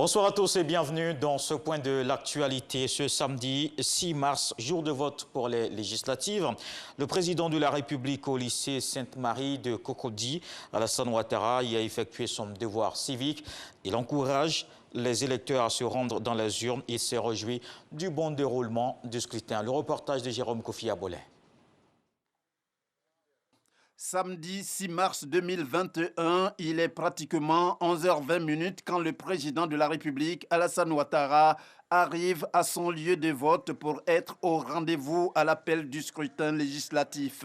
Bonsoir à tous et bienvenue dans ce point de l'actualité. Ce samedi 6 mars, jour de vote pour les législatives, le président de la République au lycée Sainte-Marie de Cocody, Alassane Ouattara, y a effectué son devoir civique. Il encourage les électeurs à se rendre dans les urnes et s'est réjoui du bon déroulement du scrutin. Le reportage de Jérôme Kofi Abolé. Samedi 6 mars 2021, il est pratiquement 11h20 quand le président de la République, Alassane Ouattara, arrive à son lieu de vote pour être au rendez-vous à l'appel du scrutin législatif.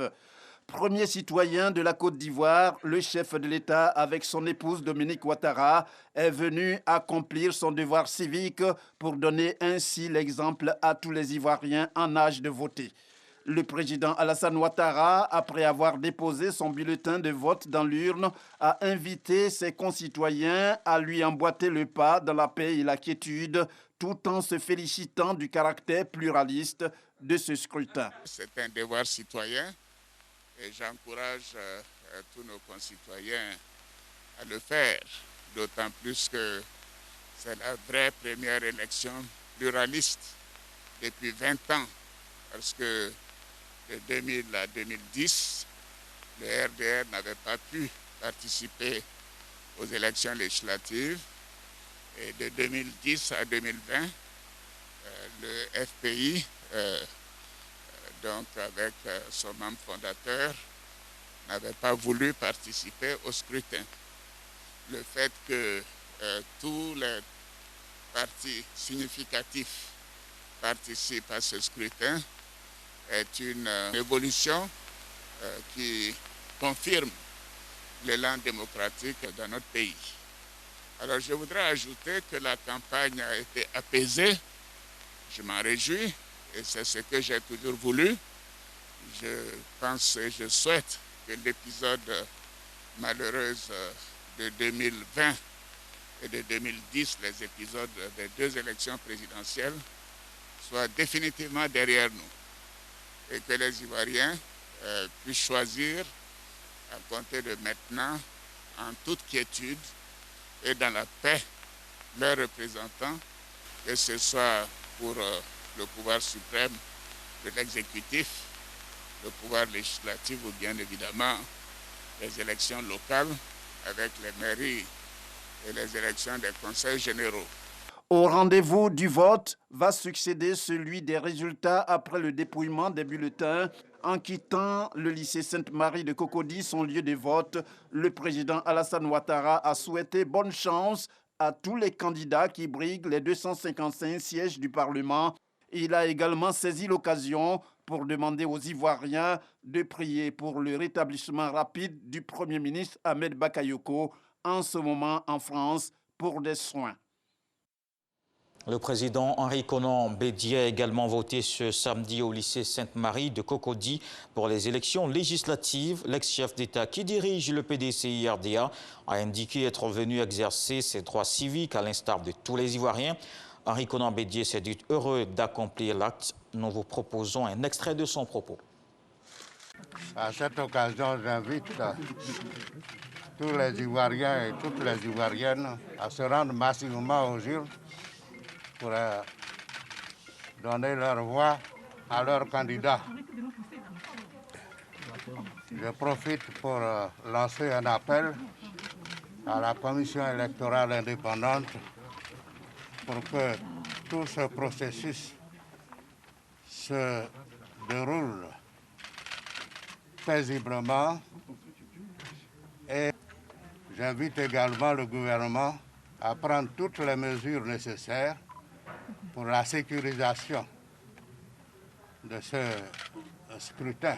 Premier citoyen de la Côte d'Ivoire, le chef de l'État avec son épouse Dominique Ouattara est venu accomplir son devoir civique pour donner ainsi l'exemple à tous les Ivoiriens en âge de voter. Le président Alassane Ouattara, après avoir déposé son bulletin de vote dans l'urne, a invité ses concitoyens à lui emboîter le pas dans la paix et la quiétude, tout en se félicitant du caractère pluraliste de ce scrutin. C'est un devoir citoyen et j'encourage tous nos concitoyens à le faire, d'autant plus que c'est la vraie première élection pluraliste depuis 20 ans, parce que de 2000 à 2010, le RDR n'avait pas pu participer aux élections législatives. Et de 2010 à 2020, le FPI, donc avec son membre fondateur, n'avait pas voulu participer au scrutin. Le fait que tous les partis significatifs participent à ce scrutin est une évolution qui confirme l'élan démocratique dans notre pays. Alors je voudrais ajouter que la campagne a été apaisée, je m'en réjouis et c'est ce que j'ai toujours voulu. Je pense et je souhaite que l'épisode malheureux de 2020 et de 2010, les épisodes des deux élections présidentielles, soient définitivement derrière nous. Et que les Ivoiriens puissent choisir à compter de maintenant, en toute quiétude et dans la paix, leurs représentants, que ce soit pour le pouvoir suprême de l'exécutif, le pouvoir législatif ou bien évidemment les élections locales avec les mairies et les élections des conseils généraux. Au rendez-vous du vote va succéder celui des résultats après le dépouillement des bulletins. En quittant le lycée Sainte-Marie de Cocody, son lieu de vote, le président Alassane Ouattara a souhaité bonne chance à tous les candidats qui briguent les 255 sièges du Parlement. Il a également saisi l'occasion pour demander aux Ivoiriens de prier pour le rétablissement rapide du Premier ministre Ahmed Bakayoko, en ce moment en France, pour des soins. Le président Henri Konan Bédié a également voté ce samedi au lycée Sainte-Marie de Cocody pour les élections législatives. L'ex-chef d'État qui dirige le PDCI-RDA a indiqué être venu exercer ses droits civiques à l'instar de tous les Ivoiriens. Henri Konan Bédié s'est dit heureux d'accomplir l'acte. Nous vous proposons un extrait de son propos. À cette occasion, j'invite tous les Ivoiriens et toutes les Ivoiriennes à se rendre massivement aux urnes pour donner leur voix à leur candidat. Je profite pour lancer un appel à la Commission électorale indépendante pour que tout ce processus se déroule paisiblement et j'invite également le gouvernement à prendre toutes les mesures nécessaires pour la sécurisation de ce scrutin.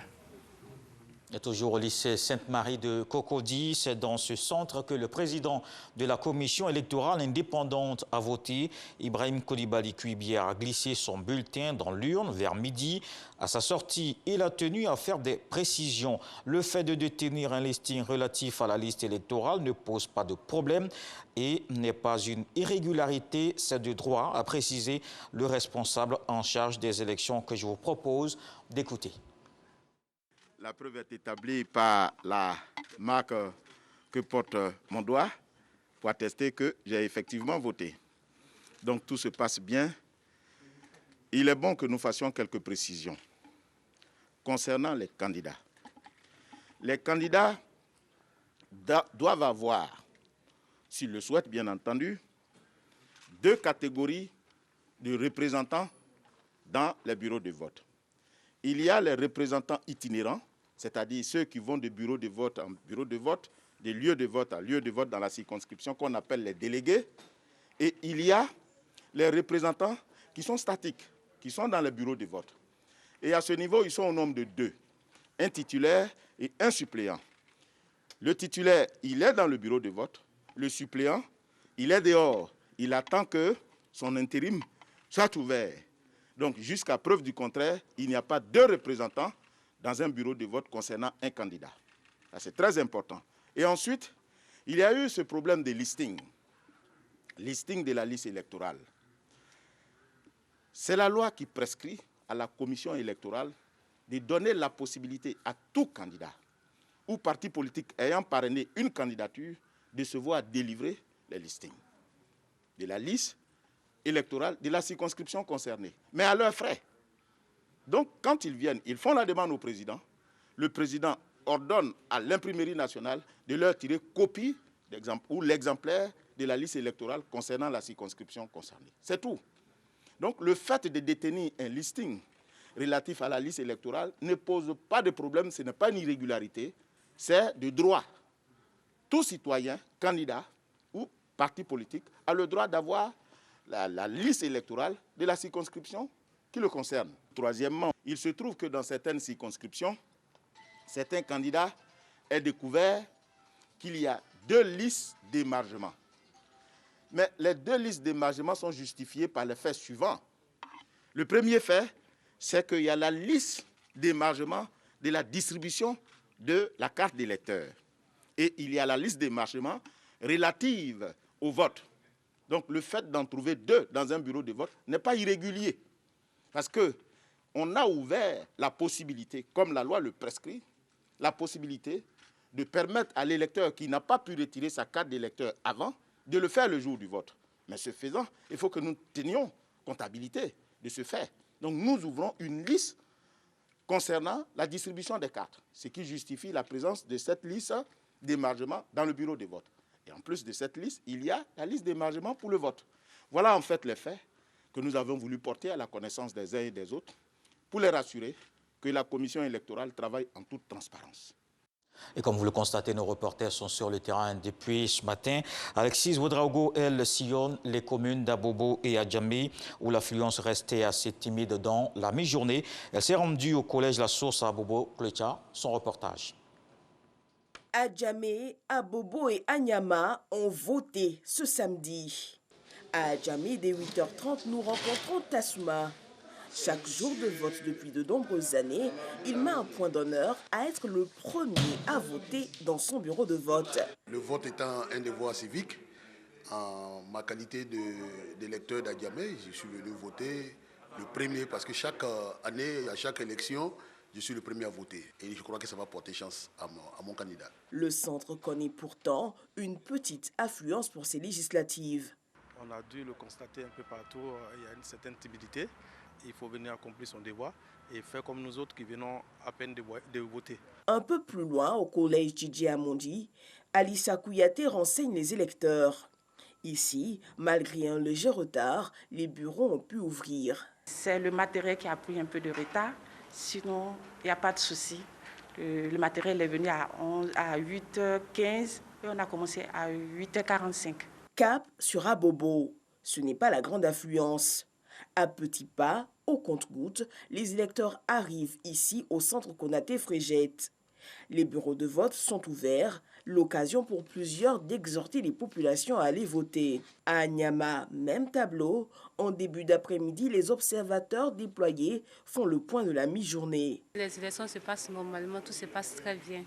Et toujours au lycée Sainte-Marie de Cocody, c'est dans ce centre que le président de la commission électorale indépendante a voté. Ibrahim Coulibaly Cuibière a glissé son bulletin dans l'urne vers midi. À sa sortie, il a tenu à faire des précisions. Le fait de détenir un listing relatif à la liste électorale ne pose pas de problème et n'est pas une irrégularité, c'est de droit, a précisé le responsable en charge des élections que je vous propose d'écouter. La preuve est établie par la marque que porte mon doigt pour attester que j'ai effectivement voté. Donc tout se passe bien. Il est bon que nous fassions quelques précisions concernant les candidats. Les candidats doivent avoir, s'ils le souhaitent bien entendu, 2 catégories de représentants dans les bureaux de vote. Il y a les représentants itinérants, c'est-à-dire ceux qui vont de bureau de vote en bureau de vote, de lieu de vote à lieu de vote dans la circonscription qu'on appelle les délégués. Et il y a les représentants qui sont statiques, qui sont dans les bureaux de vote. Et à ce niveau, ils sont au nombre de 2, un titulaire et un suppléant. Le titulaire, il est dans le bureau de vote. Le suppléant, il est dehors. Il attend que son intérim soit ouvert. Donc, jusqu'à preuve du contraire, il n'y a pas 2 représentants dans un bureau de vote concernant un candidat. C'est très important. Et ensuite, il y a eu ce problème de listing de la liste électorale. C'est la loi qui prescrit à la commission électorale de donner la possibilité à tout candidat ou parti politique ayant parrainé une candidature de se voir délivrer les listings de la liste électorale de la circonscription concernée, mais à leurs frais. Donc, quand ils viennent, ils font la demande au président. Le président ordonne à l'imprimerie nationale de leur tirer copie ou l'exemplaire de la liste électorale concernant la circonscription concernée. C'est tout. Donc, le fait de détenir un listing relatif à la liste électorale ne pose pas de problème, ce n'est pas une irrégularité, c'est de droit. Tout citoyen, candidat ou parti politique a le droit d'avoir la liste électorale de la circonscription qui le concerne. Troisièmement, il se trouve que dans certaines circonscriptions, certains candidats aient découvert qu'il y a 2 listes d'émargement. Mais les 2 listes d'émargement sont justifiées par les faits suivants. Le premier fait, c'est qu'il y a la liste d'émargement de la distribution de la carte d'électeur. Et il y a la liste d'émargement relative au vote. Donc le fait d'en trouver 2 dans un bureau de vote n'est pas irrégulier. Parce qu'on a ouvert la possibilité, comme la loi le prescrit, la possibilité de permettre à l'électeur qui n'a pas pu retirer sa carte d'électeur avant, de le faire le jour du vote. Mais ce faisant, il faut que nous tenions comptabilité de ce fait. Donc nous ouvrons une liste concernant la distribution des cartes, ce qui justifie la présence de cette liste d'émargement dans le bureau de vote. Et en plus de cette liste, il y a la liste d'émargement pour le vote. Voilà en fait les faits que nous avons voulu porter à la connaissance des uns et des autres pour les rassurer que la commission électorale travaille en toute transparence. Et comme vous le constatez, nos reporters sont sur le terrain depuis ce matin. Alexis Ouedraogo, elle sillonne les communes d'Abobo et Adjamé, où l'affluence restait assez timide dans la mi-journée. Elle s'est rendue au collège La Source à Abobo. Klecha, son reportage. Adjamé, Abobo et Anyama ont voté ce samedi. À Adjamé, dès 8h30, nous rencontrons Tassouma. Chaque jour de vote depuis de nombreuses années, il met un point d'honneur à être le premier à voter dans son bureau de vote. Le vote étant un devoir civique, en ma qualité d'électeur d'Adjamé, je suis venu voter le premier parce que chaque année, à chaque élection, je suis le premier à voter. Et je crois que ça va porter chance à mon candidat. Le centre connaît pourtant une petite affluence pour ces législatives. On a dû le constater un peu partout, il y a une certaine timidité. Il faut venir accomplir son devoir et faire comme nous autres qui venons à peine de voter. Un peu plus loin, au collège Djidji Amondi, Alissa Kouyaté renseigne les électeurs. Ici, malgré un léger retard, les bureaux ont pu ouvrir. C'est le matériel qui a pris un peu de retard, sinon il n'y a pas de souci. Le matériel est venu à 8h15 et on a commencé à 8h45. Cap sur Abobo, ce n'est pas la grande affluence. À petits pas, au compte-gouttes, les électeurs arrivent ici au centre Konaté Frégette. Les bureaux de vote sont ouverts, l'occasion pour plusieurs d'exhorter les populations à aller voter. À Anyama, même tableau, en début d'après-midi, les observateurs déployés font le point de la mi-journée. Les élections se passent normalement, tout se passe très bien,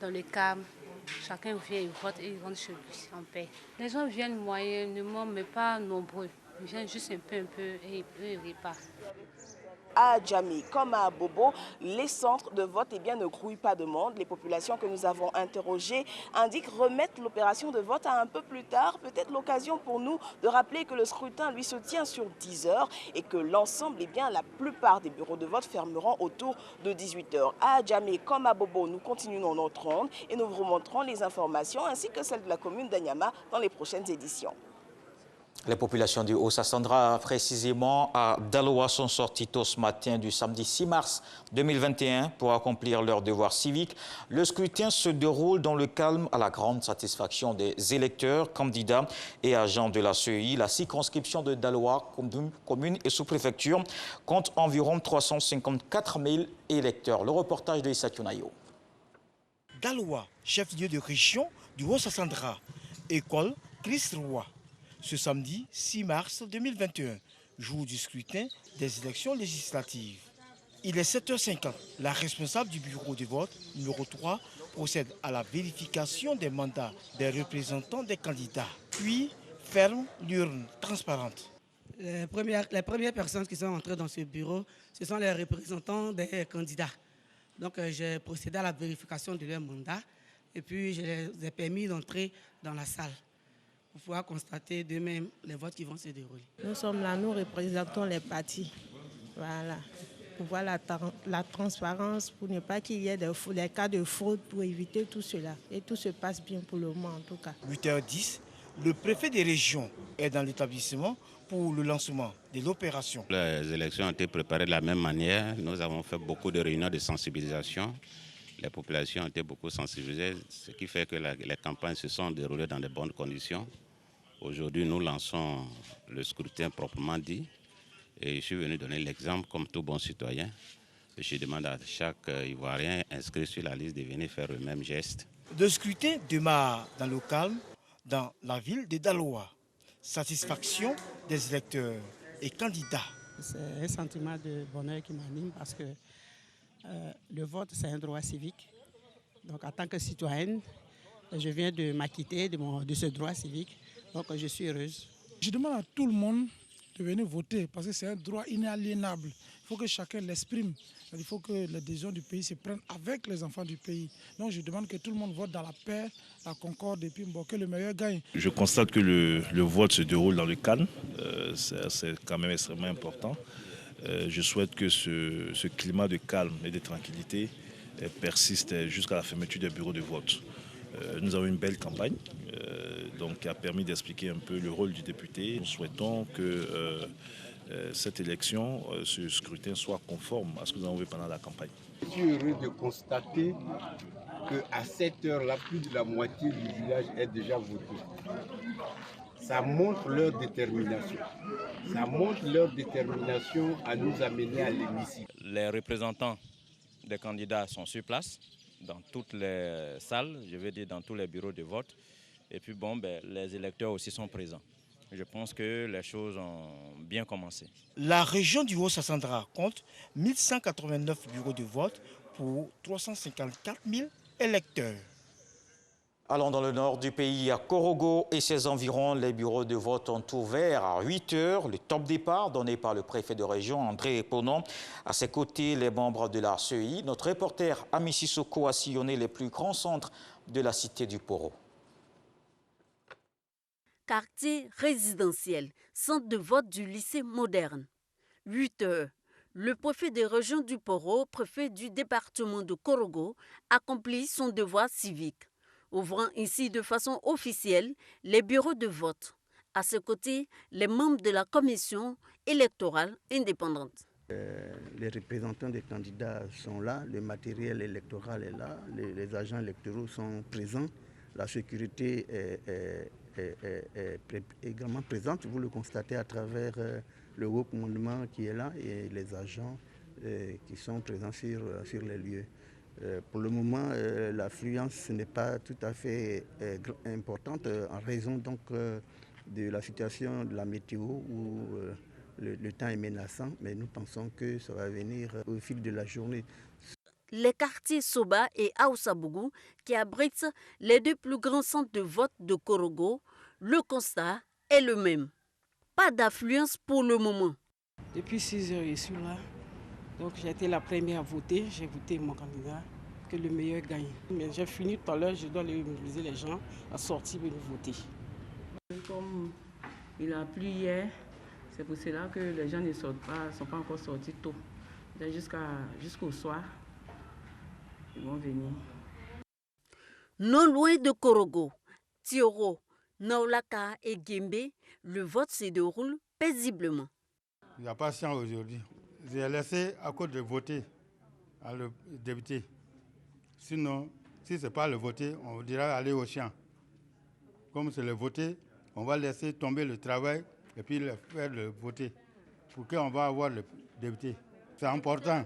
dans le calme. Chacun vient, il vote et il rentre chez lui en paix. Les gens viennent moyennement, mais pas nombreux. Ils viennent juste un peu et ils repartent. À Djamé comme à Bobo, les centres de vote ne grouillent pas de monde. Les populations que nous avons interrogées indiquent remettre l'opération de vote à un peu plus tard. Peut-être l'occasion pour nous de rappeler que le scrutin lui se tient sur 10 heures et que l'ensemble, la plupart des bureaux de vote fermeront autour de 18 heures. À Djamé comme à Bobo, nous continuons notre ronde et nous vous montrons les informations ainsi que celles de la commune d'Anyama dans les prochaines éditions. Les populations du Haut-Sassandra, précisément à Daloa, sont sorties tôt ce matin du samedi 6 mars 2021 pour accomplir leur devoir civique. Le scrutin se déroule dans le calme à la grande satisfaction des électeurs, candidats et agents de la CEI. La circonscription de Daloa, commune et sous-préfecture, compte environ 354 000 électeurs. Le reportage de Issa Tunayo. Daloa, chef-lieu de région du Haut-Sassandra, école Christ Roy. Ce samedi 6 mars 2021, jour du scrutin des élections législatives. Il est 7h50. La responsable du bureau de vote, numéro 3, procède à la vérification des mandats des représentants des candidats, puis ferme l'urne transparente. Les premières personnes qui sont entrées dans ce bureau, ce sont les représentants des candidats. Donc j'ai procédé à la vérification de leur mandat et puis je les ai permis d'entrer dans la salle. Pour pouvoir constater de même les votes qui vont se dérouler. Nous sommes là, nous représentons les partis. Voilà. Pour voir la transparence, pour ne pas qu'il y ait des cas de fraude, pour éviter tout cela. Et tout se passe bien pour le moment en tout cas. 8h10, le préfet des régions est dans l'établissement pour le lancement de l'opération. Les élections ont été préparées de la même manière. Nous avons fait beaucoup de réunions de sensibilisation. Les populations ont été beaucoup sensibilisées, ce qui fait que les campagnes se sont déroulées dans de bonnes conditions. Aujourd'hui, nous lançons le scrutin proprement dit et je suis venu donner l'exemple comme tout bon citoyen. Je demande à chaque Ivoirien inscrit sur la liste de venir faire le même geste. Le scrutin démarre dans le calme dans la ville de Daloa. Satisfaction des électeurs et candidats. C'est un sentiment de bonheur qui m'anime parce que le vote, c'est un droit civique. Donc en tant que citoyenne, je viens de m'acquitter de ce droit civique. Donc je suis heureuse. Je demande à tout le monde de venir voter parce que c'est un droit inaliénable. Il faut que chacun l'exprime. Il faut que les décisions du pays se prennent avec les enfants du pays. Donc je demande que tout le monde vote dans la paix, la concorde et puis que le meilleur gagne. Je constate que le vote se déroule dans le calme. C'est quand même extrêmement important. Je souhaite que ce climat de calme et de tranquillité persiste jusqu'à la fermeture des bureaux de vote. Nous avons une belle campagne qui a permis d'expliquer un peu le rôle du député. Nous souhaitons que cette élection, ce scrutin soit conforme à ce que nous avons vu pendant la campagne. Je suis heureux de constater qu'à cette heure-là, plus de la moitié du village est déjà voté. Ça montre leur détermination. Ça montre leur détermination à nous amener à l'hémicycle. Les représentants des candidats sont sur place, dans toutes les salles, je veux dire dans tous les bureaux de vote. Et puis les électeurs aussi sont présents. Je pense que les choses ont bien commencé. La région du Haut-Sassandra compte 1189 bureaux de vote pour 354 000 électeurs. Allons dans le nord du pays, à Korogo et ses environs, les bureaux de vote ont ouvert à 8 heures. Le top départ donné par le préfet de région, André Eponon. À ses côtés, les membres de la CEI. Notre reporter Ami Sissoko a sillonné les plus grands centres de la cité du Poro. Quartier résidentiel, centre de vote du lycée moderne. 8 heures. Le préfet de région du Poro, préfet du département de Korogo, accomplit son devoir civique, ouvrant ici de façon officielle les bureaux de vote. À ses côtés, les membres de la commission électorale indépendante. Les représentants des candidats sont là, le matériel électoral est là, les agents électoraux sont présents, la sécurité est également présente, vous le constatez à travers le haut commandement qui est là et les agents qui sont présents sur les lieux. Pour le moment, l'affluence n'est pas tout à fait importante en raison donc de la situation de la météo où le temps est menaçant, mais nous pensons que ça va venir au fil de la journée. Les quartiers Soba et Aoussabougou, qui abritent les deux plus grands centres de vote de Korogo, le constat est le même. Pas d'affluence pour le moment. Depuis 6 heures, je suis là. Donc j'ai été la première à voter, j'ai voté mon candidat, que le meilleur gagne. Mais j'ai fini tout à l'heure, je dois mobiliser les gens à sortir et voter. Comme il a plu hier, c'est pour cela que les gens ne sont pas encore sortis tôt. Jusqu'au soir, ils vont venir. Non loin de Korogo, Tioro, Naolaka et Gembe, le vote se déroule paisiblement. Il n'y a pas de chance aujourd'hui. J'ai laissé à cause de voter à le député. Sinon, si ce n'est pas le voter, on dira aller au champ. Comme c'est le voter, on va laisser tomber le travail et puis faire le voter. Pour qu'on va avoir le député. C'est important.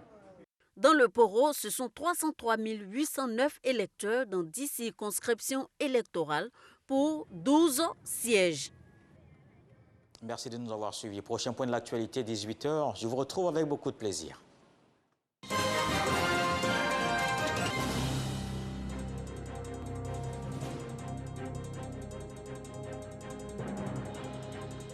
Dans le Poro, ce sont 303 809 électeurs dans 10 circonscriptions électorales pour 12 sièges. Merci de nous avoir suivis. Prochain point de l'actualité, 18h. Je vous retrouve avec beaucoup de plaisir.